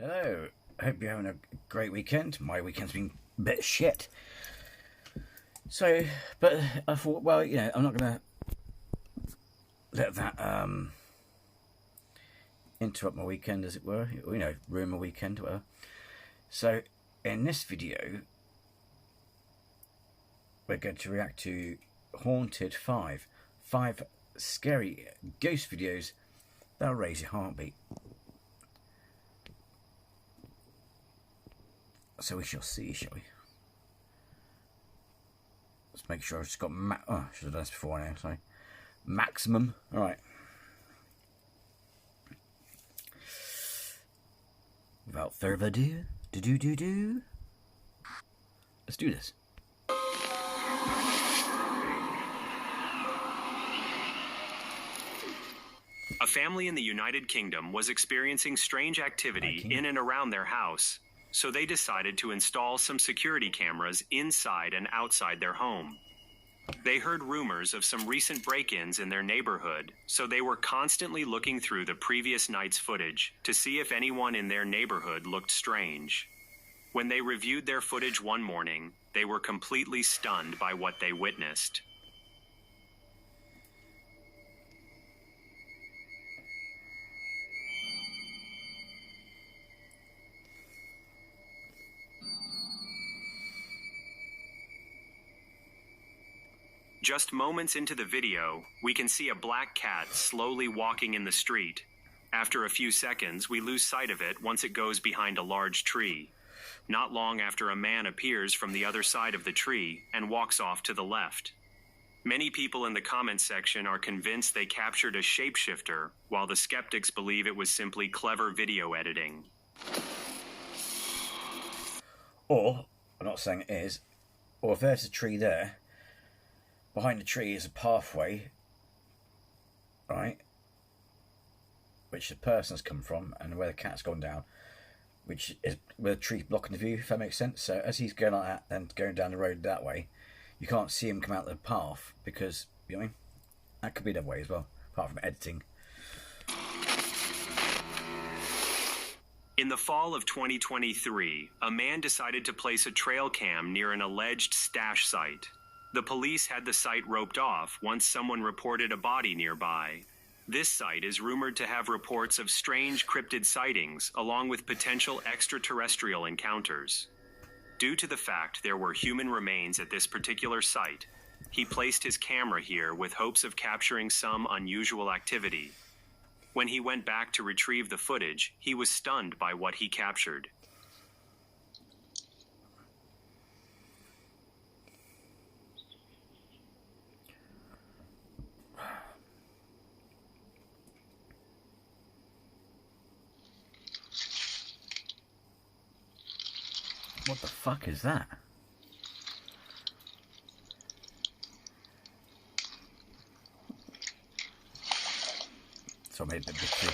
Hello, I hope you're having a great weekend. My weekend's been a bit shit. So, but I thought, well, you know, I'm not going to let that interrupt my weekend, as it were. You know, ruin my weekend, whatever. So, in this video, we're going to react to Haunted 5. 5 scary ghost videos that'll raise your heartbeat. So we shall see, shall we? Let's make sure I've just got oh, I should have done this before now, sorry. Maximum. Alright. Without further ado, let's do this. A family in the United Kingdom was experiencing strange activity in and around their house, so they decided to install some security cameras inside and outside their home. They heard rumors of some recent break-ins in their neighborhood, so they were constantly looking through the previous night's footage to see if anyone in their neighborhood looked strange. When they reviewed their footage one morning, they were completely stunned by what they witnessed. Just moments into the video, we can see a black cat slowly walking in the street. After a few seconds, we lose sight of it once it goes behind a large tree. Not long after, a man appears from the other side of the tree and walks off to the left. Many people in the comments section are convinced they captured a shapeshifter, while the skeptics believe it was simply clever video editing. Or, I'm not saying it is, or if there's a tree there, behind the tree is a pathway, right, which the person's come from, and where the cat's gone down, which is with a tree blocking the view, if that makes sense. So as he's going like that and going down the road that way, you can't see him come out the path, because, you know what I mean, that could be the way as well, apart from editing. In the fall of 2023, a man decided to place a trail cam near an alleged stash site. The police had the site roped off once someone reported a body nearby. This site is rumored to have reports of strange cryptid sightings, along with potential extraterrestrial encounters. Due to the fact there were human remains at this particular site, he placed his camera here with hopes of capturing some unusual activity. When he went back to retrieve the footage, he was stunned by what he captured. What the fuck is that? So I made a bit too.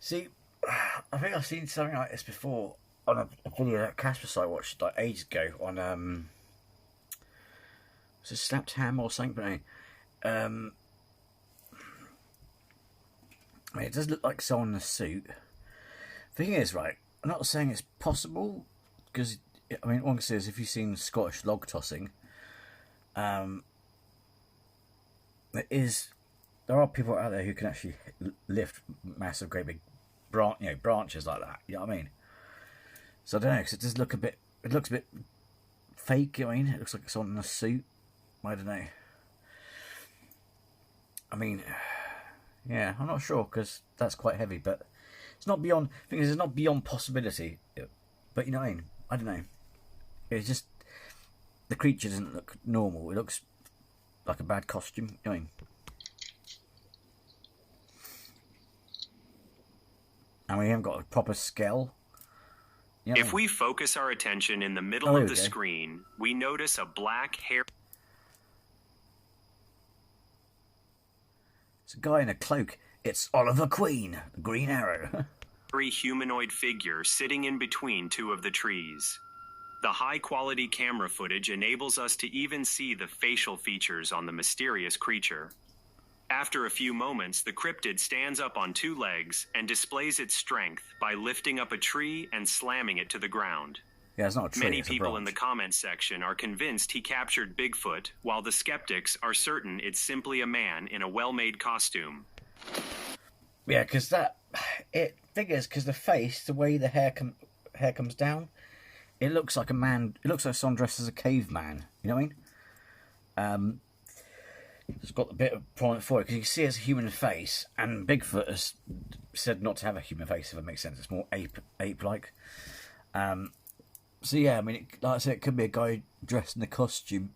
See, I think I've seen something like this before on a video that Casper I watched like ages ago on was it Snapped Ham or something? But anyway, I mean, it does look like someone in a suit. The thing is, right, I'm not saying it's possible, because I mean, one can say is if you've seen Scottish log tossing, there are people out there who can actually lift massive, great big branches like that. You know what I mean? So I don't know, because it does look a bit. It looks a bit fake. You know what I mean? It looks like someone in a suit. I don't know. I mean, yeah, I'm not sure, because that's quite heavy, but it's not beyond. The thing is, it's not beyond possibility. But you know what I mean? I don't know. It's just the creature doesn't look normal. It looks like a bad costume. You know what I mean? And we haven't got a proper skull. You know If we focus our attention in the middle there of we the go. screen, we notice a black hair. It's a guy in a cloak. It's Oliver Queen, the Green Arrow. Humanoid figure sitting in between two of the trees. The high-quality camera footage enables us to even see the facial features on the mysterious creature. After a few moments, the cryptid stands up on two legs and displays its strength by lifting up a tree and slamming it to the ground. Yeah, it's not a tree. Many it's a people in the branch. comments section are convinced he captured Bigfoot, while the skeptics are certain it's simply a man in a well-made costume. Yeah, because because the face, the way the hair comes down, it looks like a man. It looks like someone dressed as a caveman. You know what I mean? It's got a bit of prominent for it because you can see it's a human face, and Bigfoot has said not to have a human face. If that makes sense, it's more ape-like. So yeah, I mean, like I said, it could be a guy dressed in a costume.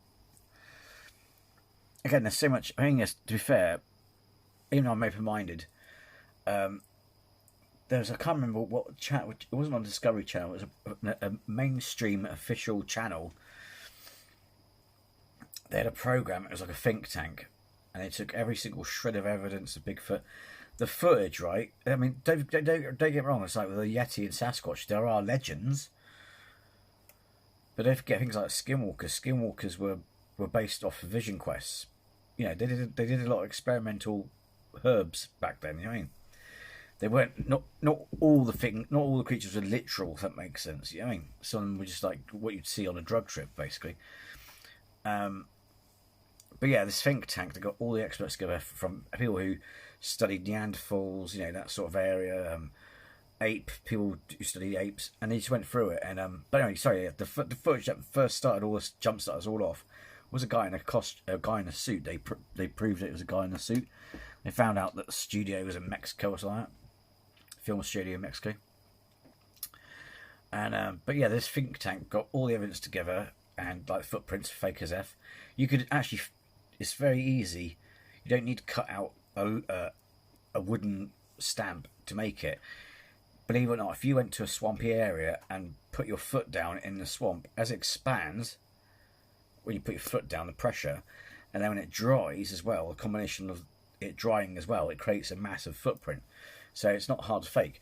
Again, there's so much. I think, to be fair, even though I'm open-minded, I can't remember what channel. It wasn't on Discovery Channel. It was a mainstream official channel. They had a program. It was like a think tank, and they took every single shred of evidence of Bigfoot. The footage, right? I mean, don't get me wrong. It's like with the Yeti and Sasquatch, there are legends, but don't forget things like skinwalkers. Skinwalkers were based off of vision quests. You know, they did a lot of experimental herbs back then. You know what I mean? They weren't not all the creatures were literal. If that makes sense. You know what I mean? Some of them were just like what you'd see on a drug trip, basically. But yeah, this think tank, they got all the experts together from people who studied Neanderthals, you know, that sort of area, people who study apes, and they just went through it. And but anyway, sorry, the footage that first started all this jump starters all off was a guy in a suit. They proved it was a guy in a suit. They found out that the studio was in Mexico or something like that. Film studio in Mexico. And but yeah, this think tank got all the evidence together and like footprints, fake as F. You could actually, it's very easy. You don't need to cut out a wooden stamp to make it. Believe it or not, if you went to a swampy area and put your foot down in the swamp, as it expands, when you put your foot down, the pressure, and then when it dries as well, the combination of it drying as well, it creates a massive footprint. So it's not hard to fake.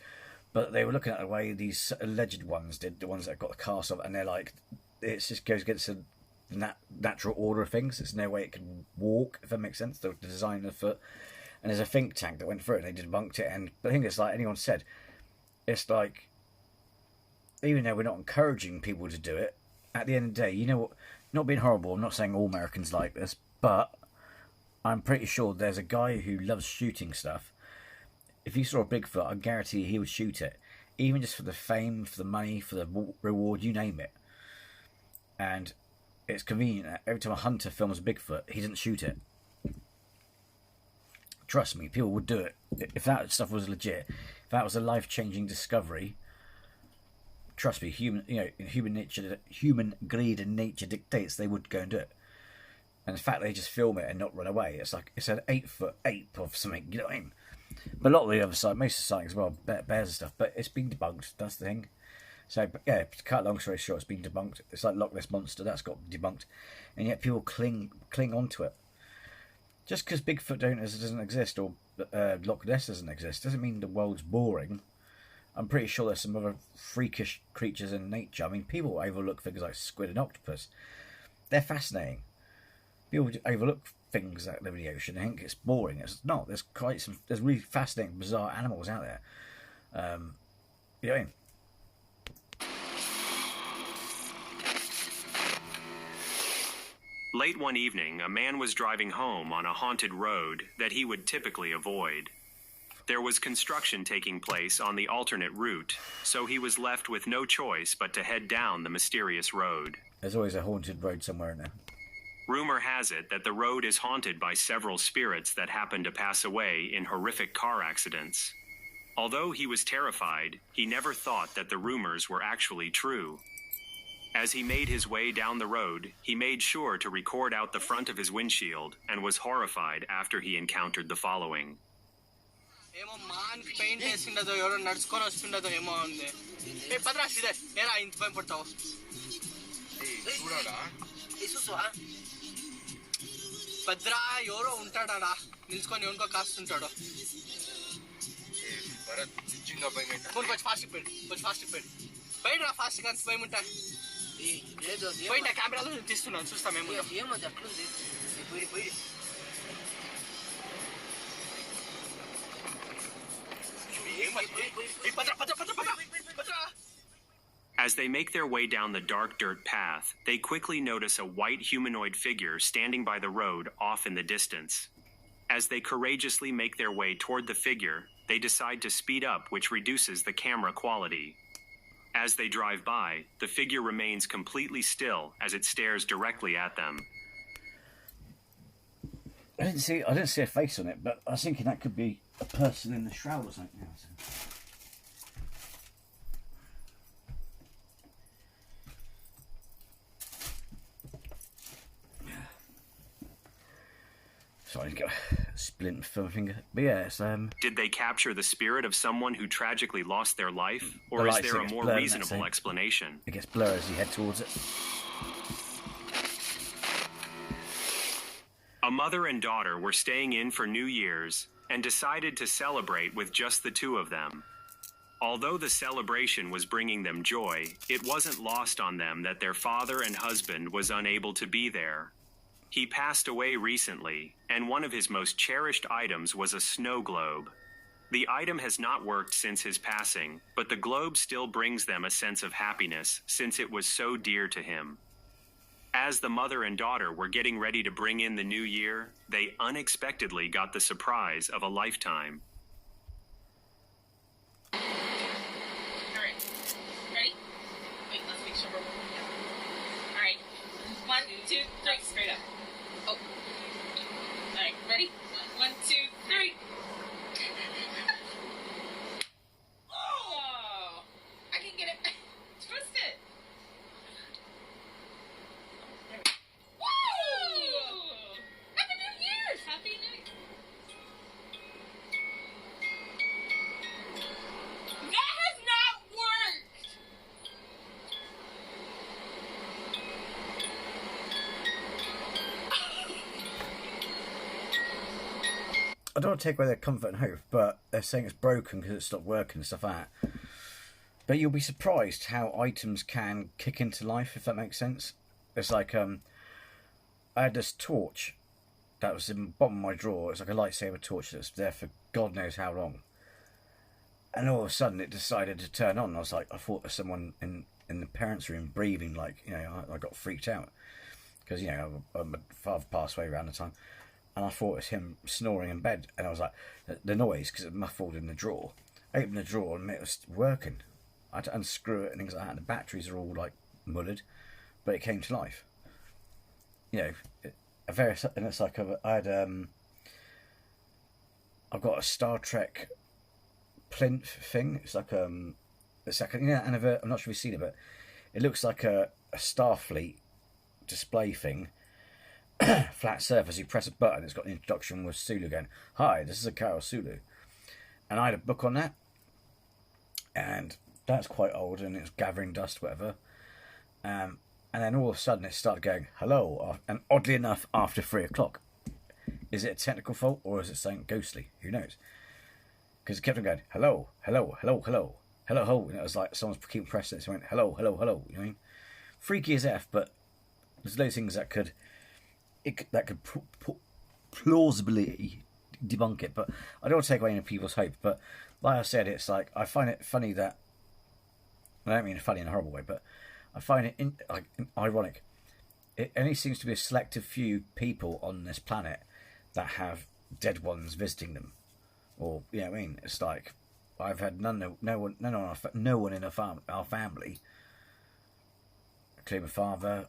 But they were looking at the way these alleged ones did, the ones that got the cast off, and they're like, it just goes against the natural order of things. There's no way it can walk, if that makes sense, the design of the foot. And there's a think tank that went through it and they debunked it. And I think it's like anyone said, it's like, even though we're not encouraging people to do it, at the end of the day, you know what, not being horrible, I'm not saying all Americans like this, but I'm pretty sure there's a guy who loves shooting stuff. If he saw a Bigfoot, I guarantee he would shoot it. Even just for the fame, for the money, for the reward, you name it. And it's convenient that every time a hunter films a Bigfoot, he doesn't shoot it. Trust me, people would do it. If that stuff was legit, if that was a life-changing discovery, trust me, human greed and nature dictates they would go and do it. And the fact they just film it and not run away, it's like it's an 8-foot ape of something, you know what I mean? But a lot of the other side, most of the sightings as well, bears and stuff, but it's been debunked, that's the thing. So, but yeah, to cut a long story short, it's been debunked. It's like Loch Ness Monster, that's got debunked. And yet people cling onto it. Just because Bigfoot doesn't exist, or Loch Ness doesn't exist, doesn't mean the world's boring. I'm pretty sure there's some other freakish creatures in nature. I mean, people overlook things like squid and octopus. They're fascinating. People overlook things that live in the ocean and think it's boring. It's not. There's really fascinating, bizarre animals out there. You know what I mean? Late one evening, a man was driving home on a haunted road that he would typically avoid. There was construction taking place on the alternate route, so he was left with no choice but to head down the mysterious road. There's always a haunted road somewhere in there. Rumor has it that the road is haunted by several spirits that happen to pass away in horrific car accidents. Although he was terrified, he never thought that the rumors were actually true. As he made his way down the road, he made sure to record out the front of his windshield and was horrified after he encountered the following. ఏమో Maan paint వేసిండదో ఎవరో నడుచుకొని వస్తుండదో ఏమో ఉంది. ఏ పదరా శ్రీధర్ ఏరా ఇంత భయం పడతావు? భద్రా ఎవరో ఉంటాడా నిల్చుకొని ఎవరికో కాస్తుంటాడు. కొంచెం ఫాస్ట్ పెట్టి కొంచెం ఫాస్ట్ పెట్టి బయట రా ఫాస్ట్ గా భయం ఉంటా. బయట కెమెరాలో తీస్తున్నాను చూస్తాం మేము. ఏమో అట్లుంది. As they make their way down the dark dirt path, they quickly notice a white humanoid figure standing by the road off in the distance. As they courageously make their way toward the figure, they decide to speed up, which reduces the camera quality. As they drive by, the figure remains completely still as it stares directly at them. I didn't see a face on it, but I was thinking that could be a person in the shroud or something else. Sorry, I got a splint from my finger. But yeah, it's Did they capture the spirit of someone who tragically lost their life, or The is lights there a gets more blurred in that reasonable scene. explanation? it gets blurry as you head towards it. A mother and daughter were staying in for New Year's and decided to celebrate with just the two of them. Although the celebration was bringing them joy, it wasn't lost on them that their father and husband was unable to be there. He passed away recently, and one of his most cherished items was a snow globe. The item has not worked since his passing, but the globe still brings them a sense of happiness since it was so dear to him. As the mother and daughter were getting ready to bring in the new year, they unexpectedly got the surprise of a lifetime. All right. Ready? Wait, let's make sure we're moving down. All right. 1, 2, 3. Straight up. Oh. All right. Ready? 1, 2, 3. Oh! I can get it. Twist it. Woo! Happy New Year! Happy New Year! That has not worked! I don't want to take away their comfort and hope, but they're saying it's broken because it stopped working and stuff like that. But you'll be surprised how items can kick into life, if that makes sense. It's like, I had this torch that was in the bottom of my drawer. It's like a lightsaber torch that's there for God knows how long. And all of a sudden it decided to turn on. I was like, I thought there's someone in the parents' room breathing, like, you know, I got freaked out. Because, you know, my father passed away around the time. And I thought it was him snoring in bed. And I was like, the noise, because it muffled in the drawer. I opened the drawer and it was working. I had to unscrew it and things like that. And the batteries are all, like, muddied. But it came to life. You know, and it's like, I've got a Star Trek plinth thing. It's like, you know, and I'm not sure if you've seen it, but it looks like a Starfleet display thing. Flat surface, you press a button, it's got an introduction with Sulu going, "Hi, this is a Carol Sulu." And I had a book on that, and that's quite old, and it's gathering dust, whatever. And then all of a sudden it started going, "Hello," and oddly enough, after 3 o'clock. Is it a technical fault, or is it something ghostly? Who knows? Because it kept on going, "Hello, hello, hello, hello, hello, hello," and it was like someone's keeping pressing it, so it went, "Hello, hello, hello," you know what I mean? Freaky as F, but there's those things that could plausibly debunk it, but I don't want to take away any people's hope. But like I said, it's like I find it funny that I don't mean funny in a horrible way, but I find it ironic. It only seems to be a selective few people on this planet that have dead ones visiting them, or you know what I mean. It's like I've had no one in our family, including my father,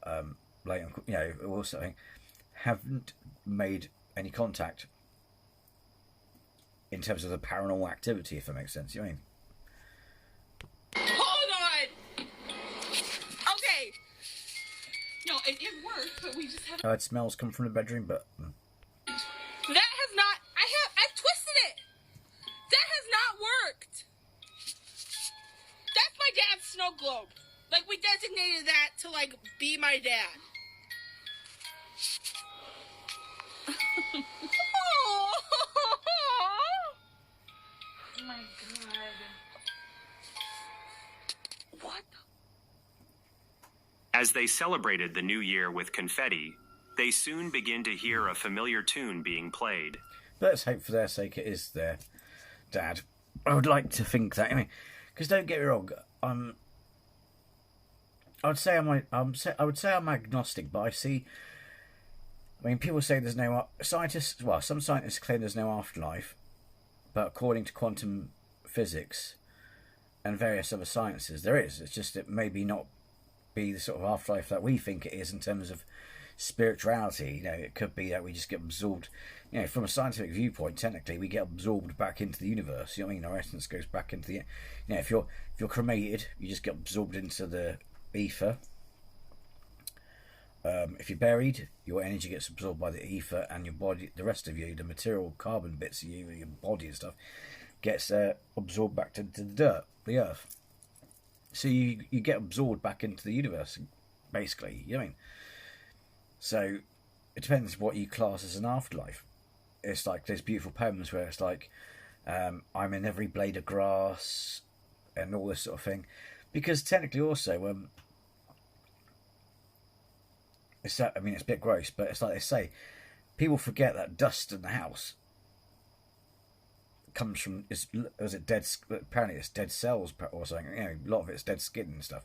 like you know, also haven't made any contact in terms of the paranormal activity, if that makes sense. You know what I mean? Hold on! Okay! No, it worked, but we just haven't... I heard smells come from the bedroom, but... That has not... I've twisted it! That snow globe. Like, we designated that to, like, be my dad. Oh my god. What? As they celebrated the new year with confetti, they soon begin to hear a familiar tune being played. Let's hope for their sake it is their dad. I would like to think that. I mean, because don't get me wrong, I would say I'm agnostic, but I see. I mean, people say there's no scientists. Well, some scientists claim there's no afterlife, but according to quantum physics and various other sciences, there is. It's just it maybe not be the sort of afterlife that we think it is in terms of spirituality. You know, it could be that we just get absorbed. You know, from a scientific viewpoint, technically, we get absorbed back into the universe. You know what I mean? Our essence goes back into the. You know, if you're cremated, you just get absorbed into the ether. If you're buried, your energy gets absorbed by the ether, and your body, the rest of you, the material carbon bits of you, your body and stuff, gets absorbed back to the dirt, the earth. So you get absorbed back into the universe, basically. You know what I mean? So it depends what you class as an afterlife. It's like there's beautiful poems where it's like, I'm in every blade of grass, and all this sort of thing. Because technically also, it's a bit gross, but it's like they say, people forget that dust in the house comes from, apparently it's dead cells or something, you know, a lot of it's dead skin and stuff.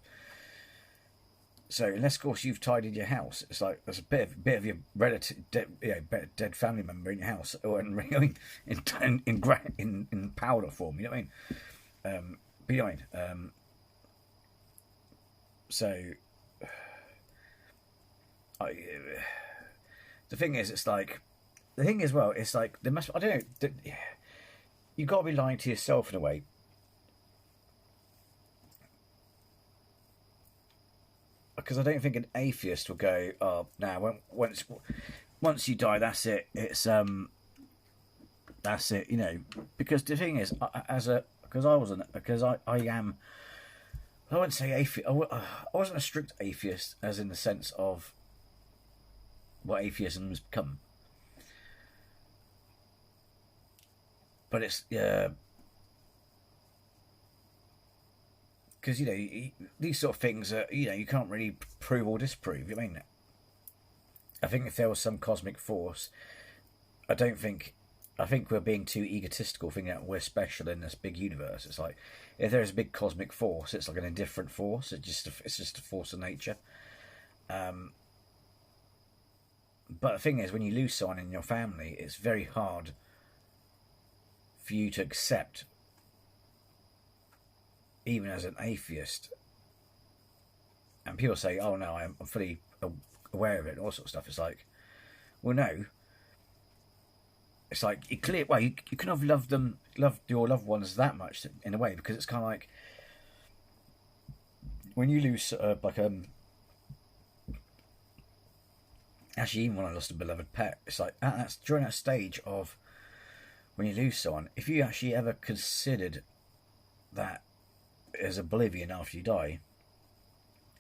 So unless, of course, you've tidied your house, it's like there's a bit of your relative, dead family member in your house, or in powder form. You know what I mean? But you know what I mean? So, the thing is, it's like the thing as well. It's like there must. I don't know. You've got to be lying to yourself in a way. Because I don't think an atheist will go, oh, now once you die, that's it. It's that's it. You know, because the thing is, I am. I wouldn't say atheist. I wasn't a strict atheist, as in the sense of what atheism has become. But it's because, you know, these sort of things are, you know, you can't really prove or disprove. I mean, I think if there was some cosmic force, I think we're being too egotistical, thinking that we're special in this big universe. It's like, if there's a big cosmic force, it's like an indifferent force. It's just a force of nature. But the thing is, when you lose someone in your family, it's very hard for you to accept, even as an atheist. And people say, oh no, I'm fully aware of it and all sorts of stuff. It's like, well, no. It's like, you can have loved your loved ones that much in a way, because it's kind of like when you lose actually, even when I lost a beloved pet, it's like that's during that stage of when you lose someone. If you actually ever considered that as oblivion after you die,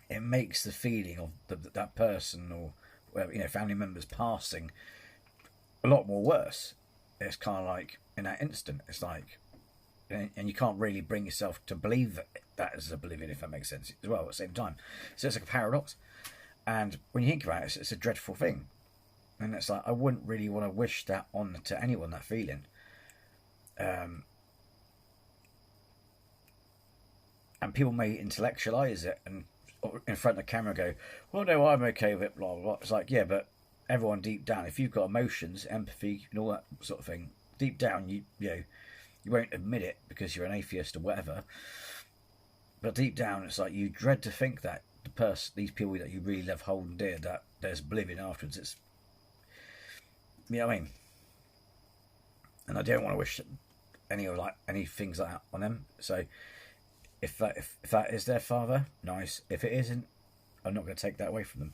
it makes the feeling of that person or family members passing a lot more worse. It's kind of like in that instant, it's like, and you can't really bring yourself to believe that is oblivion, if that makes sense, as well at the same time. So it's like a paradox. And when you think about it, it's a dreadful thing. And it's like, I wouldn't really want to wish that on to anyone, that feeling. And people may intellectualize it and in front of the camera go, well, no, I'm okay with it, blah, blah, blah. It's like, yeah, but everyone deep down, if you've got emotions, empathy, and all that sort of thing, deep down, you won't admit it because you're an atheist or whatever. But deep down, it's like you dread to think that these people that you really love, hold and dear, that there's oblivion afterwards. It's, you know what I mean? And I don't want to wish any things like that on them. So if that is their father, nice. If it isn't, I'm not going to take that away from them.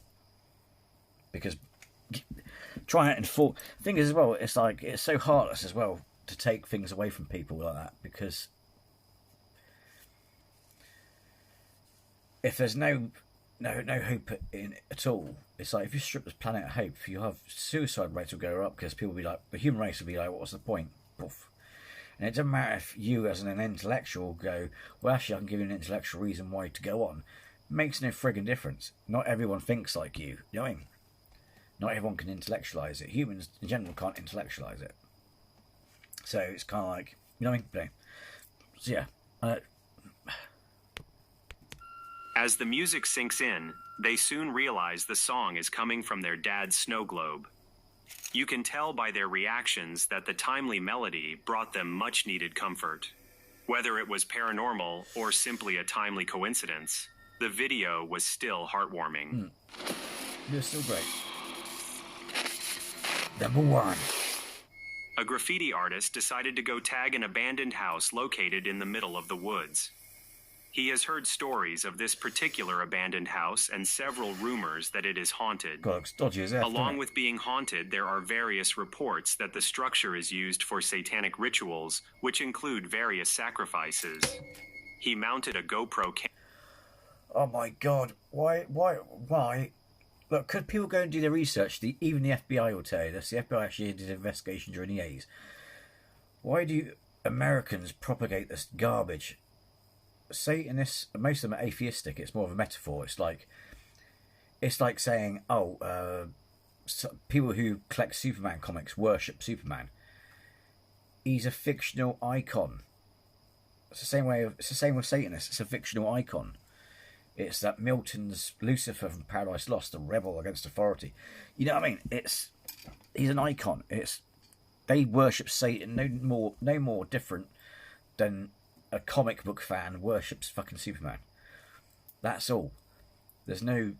Because trying it in full thing is, as well, it's like, it's so heartless as well to take things away from people like that, because if there's no hope in it at all, it's like if you strip this planet of hope, you have suicide rates will go up because people will be like, the human race will be like, what's the point? Poof. And it doesn't matter if you as an intellectual go, well, actually I can give you an intellectual reason why to go on. It makes no frigging difference. Not everyone thinks like you know what I mean? Not everyone can intellectualize it. Humans in general can't intellectualize it. So it's kind of like, you know what I mean? So yeah. As the music sinks in, they soon realize the song is coming from their dad's snow globe. You can tell by their reactions that the timely melody brought them much-needed comfort. Whether it was paranormal or simply a timely coincidence, the video was still heartwarming. You're still great. Number 1. A graffiti artist decided to go tag an abandoned house located in the middle of the woods. He has heard stories of this particular abandoned house and several rumors that it is haunted. God, looks dodgy as F, Along with being haunted, there are various reports that the structure is used for satanic rituals, which include various sacrifices. He mounted a GoPro camera. Oh my God! Why? Look, could people go and do their research? Even the FBI will tell you this. The FBI actually did an investigation during the 80s. Why do Americans propagate this garbage? Satanists, most of them are atheistic. It's more of a metaphor. It's like saying, people who collect Superman comics worship Superman. He's a fictional icon. It's the same with Satanists. It's a fictional icon. It's that Milton's Lucifer from Paradise Lost, the rebel against authority. You know what I mean? He's an icon. They worship Satan no more different than a comic book fan worships fucking Superman. That's all. There's no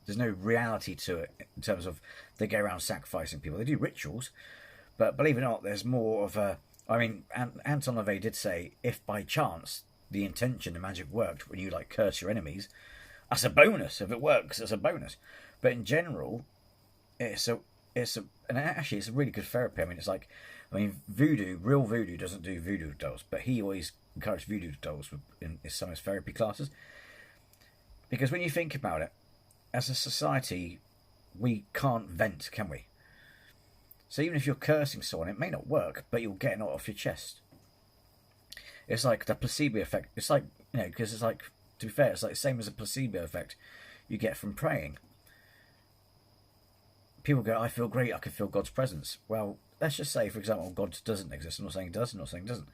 reality to it in terms of they go around sacrificing people. They do rituals, but believe it or not, there's more of a. I mean, Anton LaVey did say, if by chance the intention, the magic worked when you like curse your enemies, that's a bonus. If it works, it's a bonus. But in general, and actually it's a really good therapy. I mean, real voodoo doesn't do voodoo dolls, but he always encouraged voodoo dolls in some of his therapy classes. Because when you think about it, as a society, we can't vent, can we? So even if you're cursing someone, it may not work, but you'll get it off your chest. It's like the placebo effect. It's like, because it's like, to be fair, it's like the same as a placebo effect you get from praying. People go, I feel great, I can feel God's presence. Well, let's just say, for example, God doesn't exist. I'm not saying he does, I'm not saying he doesn't.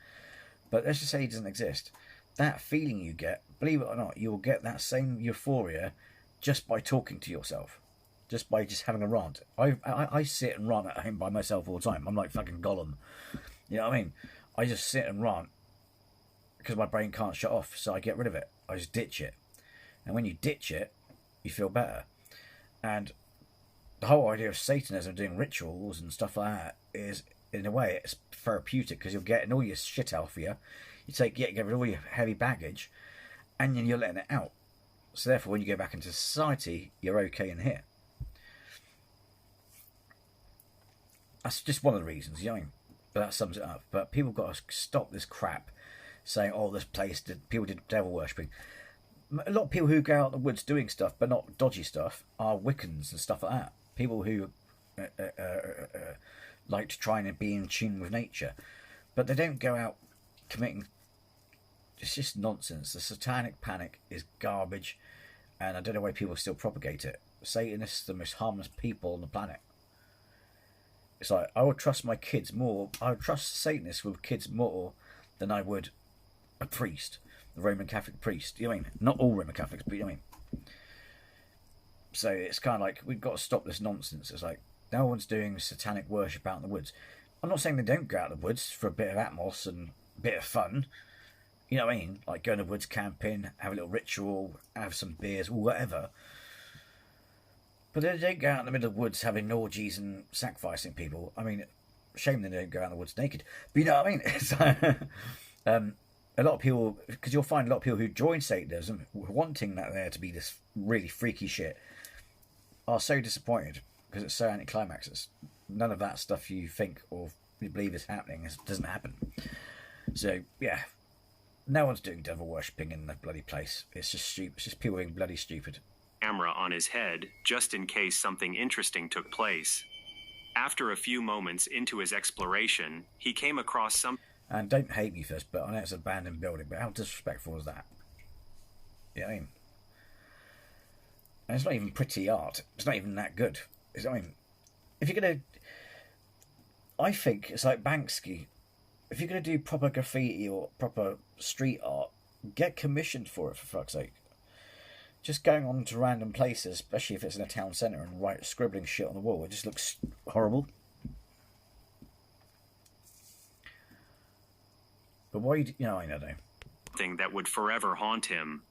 But let's just say he doesn't exist. That feeling you get, believe it or not, you'll get that same euphoria just by talking to yourself. Just by having a rant. I sit and rant at home by myself all the time. I'm like fucking Gollum. You know what I mean? I just sit and rant because my brain can't shut off, so I get rid of it. I just ditch it. And when you ditch it, you feel better. And the whole idea of Satanism doing rituals and stuff like that is, in a way, it's therapeutic because you're getting all your shit out of you. Get rid of all your heavy baggage, and then you're letting it out. So therefore, when you go back into society, you're okay in here. That's just one of the reasons, you know what I mean? But that sums it up. But people got to stop this crap saying, this place people did devil worshipping. A lot of people who go out in the woods doing stuff, but not dodgy stuff, are Wiccans and stuff like that. People who like to try and be in tune with nature. But they don't go out committing. It's just nonsense. The satanic panic is garbage, and I don't know why people still propagate it. Satanists are the most harmless people on the planet. It's like, I would trust my kids more. I would trust Satanists with kids more than I would a priest, a Roman Catholic priest. You know what I mean? Not all Roman Catholics, but you know what I mean? So it's kind of like, we've got to stop this nonsense. It's like, no one's doing satanic worship out in the woods. I'm not saying they don't go out in the woods for a bit of atmos and a bit of fun. You know what I mean? Like go in the woods camping, have a little ritual, have some beers, or whatever. But they don't go out in the middle of the woods having orgies and sacrificing people. I mean, shame they don't go out in the woods naked. But you know what I mean? It's a lot of people, because you'll find a lot of people who join Satanism, wanting that there to be this really freaky shit, are so disappointed because it's so anticlimax. None of that stuff you think or you believe is happening doesn't happen. So, yeah. No one's doing devil worshipping in the bloody place. It's just stupid. It's just people being bloody stupid. Camera on his head, just in case something interesting took place. After a few moments into his exploration, he came across some... And don't hate me first, but I know it's an abandoned building, but how disrespectful is that? You know what I mean? And it's not even pretty art. It's not even that good. I mean, if you're going to... I think it's like Banksy. If you're going to do proper graffiti or proper street art, get commissioned for it, for fuck's sake. Just going on to random places, especially if it's in a town centre, and scribbling shit on the wall, it just looks horrible. But why, I don't know. Thing that would forever haunt him.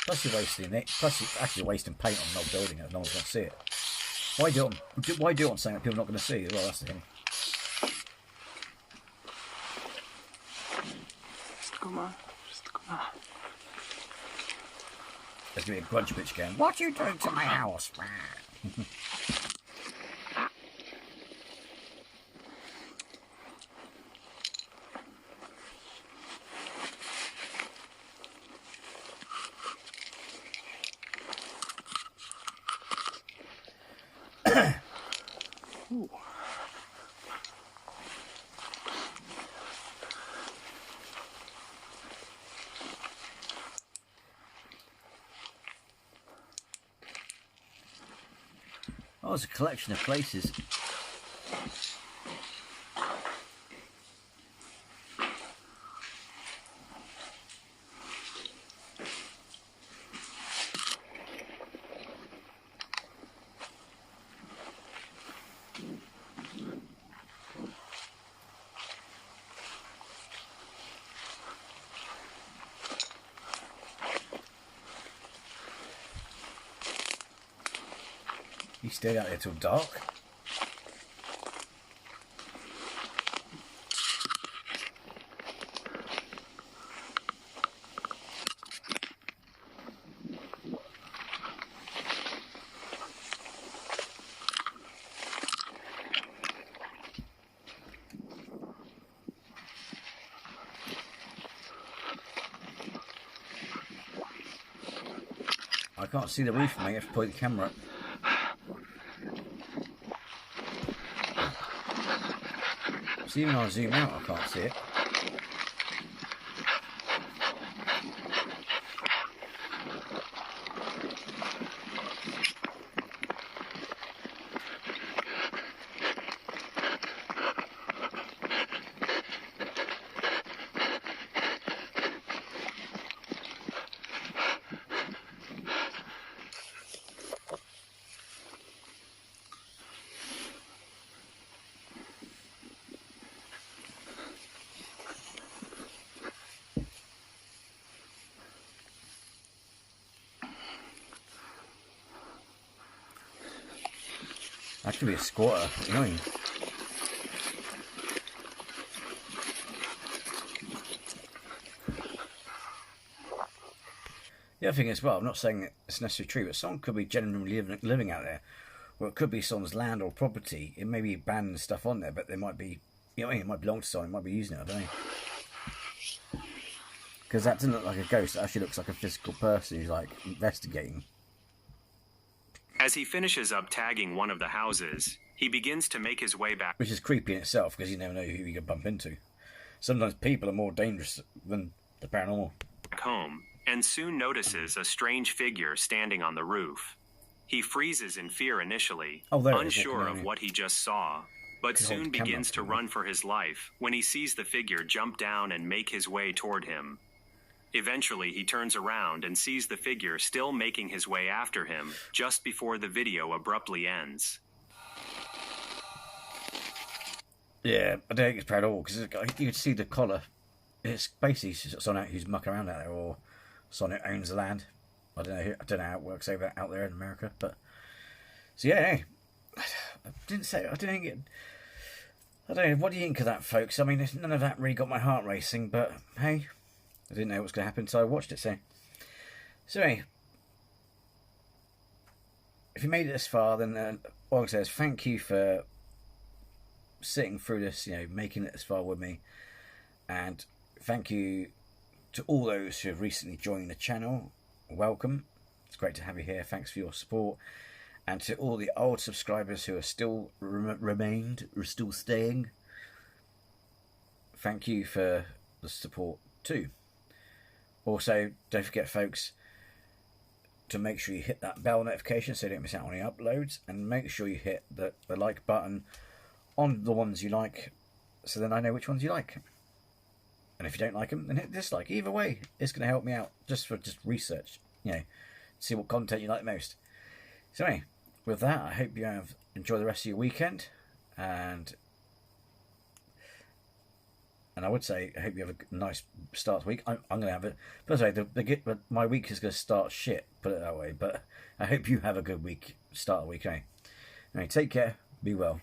Plus you're wasting it. Plus you're actually wasting paint on an old building and no one's going to see it. Why do it on something that people are not going to see? Well, that's the thing. Come on. There's going to be a grudge bitch again. What are you doing to my house? Oh, it's a collection of places. You stayed out there till dark? I can't see the roof, mate. I have to point the camera up. So even when I zoom out, I can't see it. That could be a squatter, you know what I mean? The other thing as well, I'm not saying it's necessarily true, but someone could be genuinely living out there. Or it could be someone's land or property. It may be abandoned stuff on there, but they might be, you know what I mean? It might belong to someone, it might be using it, I don't know. Because that doesn't look like a ghost, it actually looks like a physical person who's like investigating. As he finishes up tagging one of the houses, he begins to make his way back. Which is creepy in itself, because you never know who you could bump into. Sometimes people are more dangerous than the paranormal. Home, and soon notices a strange figure standing on the roof. He freezes in fear initially, unsure of what he just saw, but soon begins to run for his life when he sees the figure jump down and make his way toward him. Eventually, he turns around and sees the figure still making his way after him just before the video abruptly ends. Yeah, I don't think it's proud at all, because you can see the collar. It's basically someone who's mucking around out there, or someone who owns the land. I don't know how it works out there in America, but so yeah. I I don't know, what do you think of that, folks? I mean, none of that really got my heart racing, but hey, I didn't know what was going to happen, so I watched it, so anyway, if you made it this far, then all I can say is thank you for sitting through this, you know, making it this far with me, and thank you to all those who have recently joined the channel. Welcome, it's great to have you here, thanks for your support. And to all the old subscribers who are still still staying, thank you for the support too. Also, don't forget, folks, to make sure you hit that bell notification so you don't miss out on any uploads, and make sure you hit the like button on the ones you like, so then I know which ones you like. And if you don't like them, then hit dislike. Either way, it's going to help me out just research, you know, see what content you like most. So anyway, with that, I hope you have enjoyed the rest of your weekend, and I would say I hope you have a nice start to the week. I'm going to have it. But anyway, my week is going to start shit, put it that way. But I hope you have a good week, start of the week. Anyway, take care, be well.